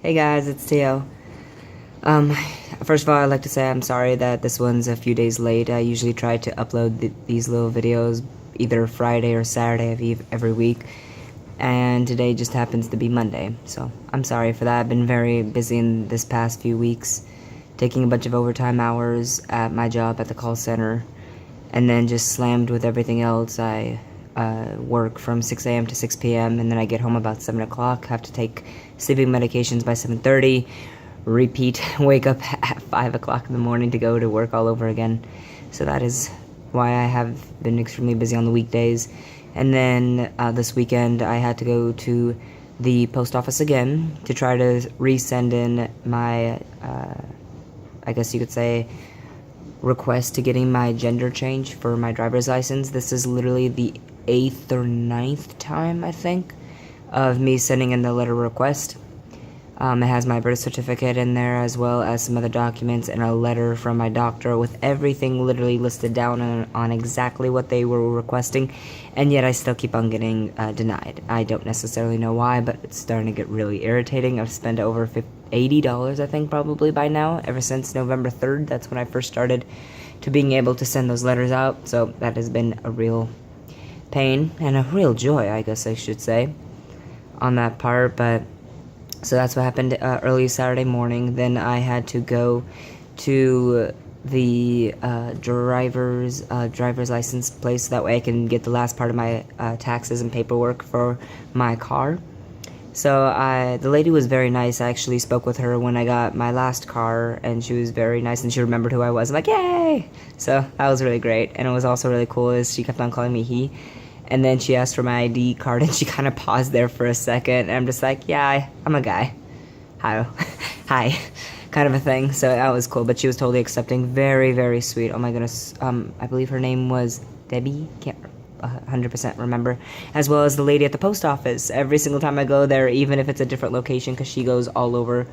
Hey guys, it's Theo. Um, First of all, I'd like to say I'm sorry that this one's a few days late. I usually try to upload these little videos either Friday or Saturday of every week, and today just happens to be Monday, so I'm sorry for that. I've been very busy in this past few weeks, taking a bunch of overtime hours at my job at the call center, and then just slammed with everything else. I work from 6 a.m. to 6 p.m. and then I get home about 7 o'clock, have to take sleeping medications by 7:30, repeat, wake up at 5 o'clock in the morning to go to work all over again. So that is why I have been extremely busy on the weekdays. And then this weekend I had to go to the post office again to try to resend in my, I guess you could say, request to getting my gender change for my driver's license. This is literally the 8th or 9th time, I think, of me sending in the letter request. It has my birth certificate in there, as well as some other documents and a letter from my doctor with everything literally listed down on exactly what they were requesting, and yet I still keep on getting denied. I don't necessarily know why, but it's starting to get really irritating. I've spent over $80, I think, probably by now, ever since November 3rd. That's when I first started to being able to send those letters out, so that has been a real pain and a real joy, I guess I should say, on that part. But so that's what happened early Saturday morning. Then I had to go to the driver's license place, so that way I can get the last part of my taxes and paperwork for my car. So the lady was very nice. I actually spoke with her when I got my last car, and she was very nice, and she remembered who I was. I'm like, yay! So that was really great. And it was also really cool is she kept on calling me he. And then she asked for my ID card, and she kind of paused there for a second. And I'm just like, yeah, I'm a guy. Hi. Hi. Kind of a thing. So that was cool. But she was totally accepting. Very, very sweet. Oh my goodness. I believe her name was Debbie. Can't 100% remember. As well as the lady at the post office. Every single time I go there, even if it's a different location, because she goes all over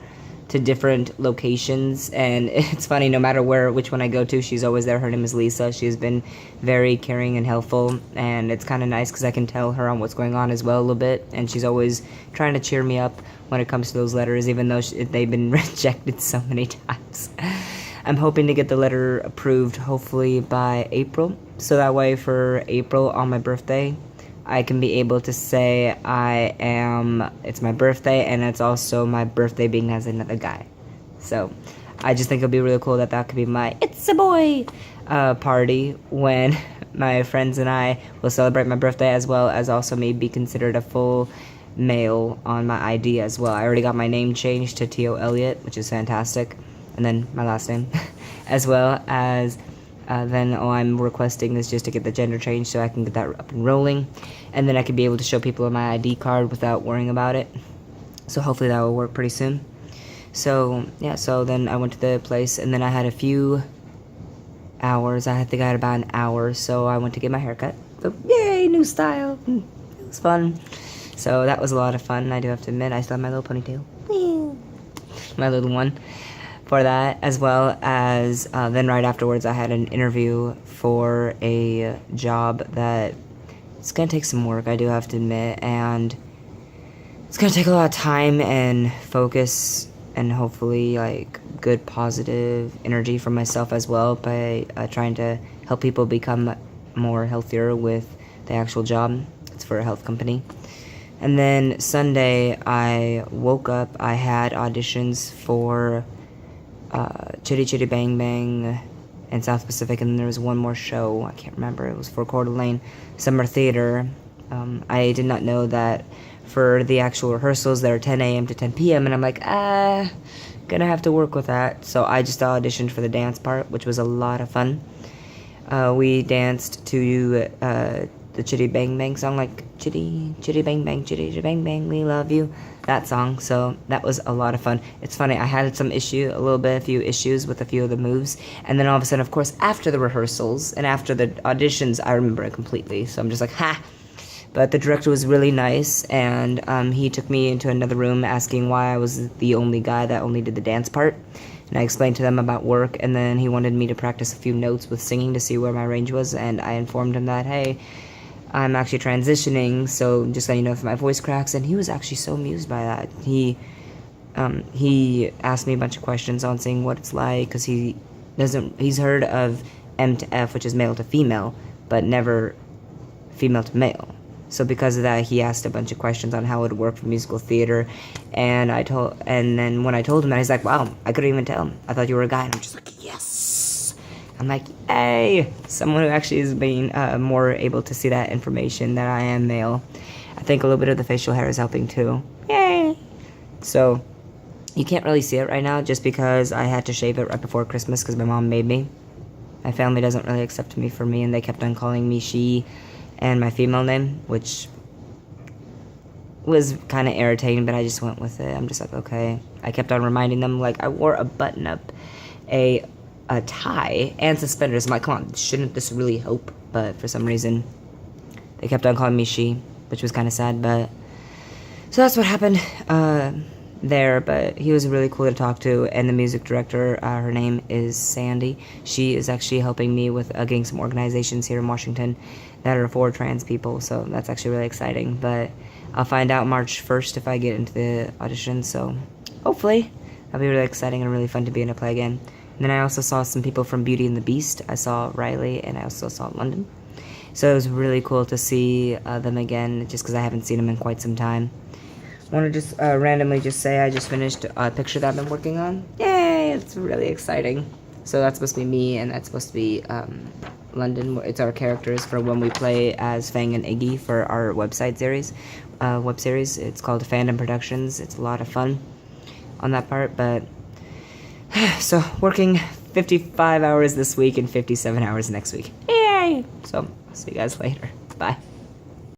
to different locations, and it's funny, no matter which one I go to, she's always there. Her name is Lisa. She's been very caring and helpful, and it's kind of nice because I can tell her on what's going on as well a little bit, and she's always trying to cheer me up when it comes to those letters, even though they've been rejected so many times. I'm hoping to get the letter approved hopefully by April, so that way for April on my birthday I can be able to say it's my birthday, and it's also my birthday being as another guy. So I just think it'll be really cool that could be my It's a Boy party when my friends and I will celebrate my birthday, as well as also me be considered a full male on my ID as well. I already got my name changed to T.O. Elliott, which is fantastic, and then my last name, as well as then all I'm requesting is just to get the gender change so I can get that up and rolling, and then I can be able to show people my ID card without worrying about it. So hopefully that will work pretty soon. So yeah, so then I went to the place, and then I had a few hours. I think I had about an hour, so I went to get my haircut. So yay, new style. It was fun. So that was a lot of fun. I do have to admit, I still have my little ponytail. My little one. For that, as well as then right afterwards I had an interview for a job that it's gonna take some work, I do have to admit, and it's gonna take a lot of time and focus, and hopefully like good positive energy from myself as well, by trying to help people become more healthier with the actual job. It's for a health company. And then Sunday I woke up, I had auditions for Chitty Chitty Bang Bang in South Pacific, and then there was one more show, I can't remember, it was for Coeur d'Alene Summer Theater. I did not know that for the actual rehearsals they're 10 a.m. to 10 p.m. and I'm like, gonna have to work with that. So I just auditioned for the dance part, which was a lot of fun. We danced to the Chitty Bang Bang song, like Chitty Chitty Bang Bang, Chitty Chitty Bang Bang, we love you, that song. So that was a lot of fun. It's funny, I had a few issues with a few of the moves, and then all of a sudden, of course, after the rehearsals and after the auditions, I remember it completely. So I'm just like, ha! But the director was really nice, and he took me into another room asking why I was the only guy that only did the dance part. And I explained to them about work, and then he wanted me to practice a few notes with singing to see where my range was, and I informed him that, hey, I'm actually transitioning, so just letting you know if my voice cracks. And he was actually so amused by that. He He asked me a bunch of questions on seeing what it's like, because he's heard of M to F, which is male to female, but never female to male. So because of that, he asked a bunch of questions on how it would work for musical theater, and then when I told him that, he's like, "Wow, I couldn't even tell. I thought you were a guy." And I'm just like, "Yes!" I'm like, "Yay!" Someone who actually is being more able to see that information that I am male. I think a little bit of the facial hair is helping too. Yay! So you can't really see it right now, just because I had to shave it right before Christmas because my mom made me. My family doesn't really accept me for me, and they kept on calling me she and my female name, which was kind of irritating, but I just went with it. I'm just like, okay. I kept on reminding them, like, I wore a button-up, a tie, and suspenders. I'm like, come on, shouldn't this really help? But for some reason, they kept on calling me she, which was kind of sad, but... So that's what happened there, but he was really cool to talk to, and the music director, her name is Sandy. She is actually helping me with getting some organizations here in Washington that are for trans people, so that's actually really exciting. But I'll find out March 1st if I get into the audition, so hopefully that'll be really exciting and really fun to be in a play again. And then I also saw some people from Beauty and the Beast. I saw Riley, and I also saw London. So it was really cool to see them again, just because I haven't seen them in quite some time. I want to just randomly just say I just finished a picture that I've been working on. Yay! It's really exciting. So that's supposed to be me, and that's supposed to be London. It's our characters for when we play as Fang and Iggy for our web series. It's called Fandom Productions. It's a lot of fun on that part, but... So, working 55 hours this week and 57 hours next week. Yay! So, I'll see you guys later.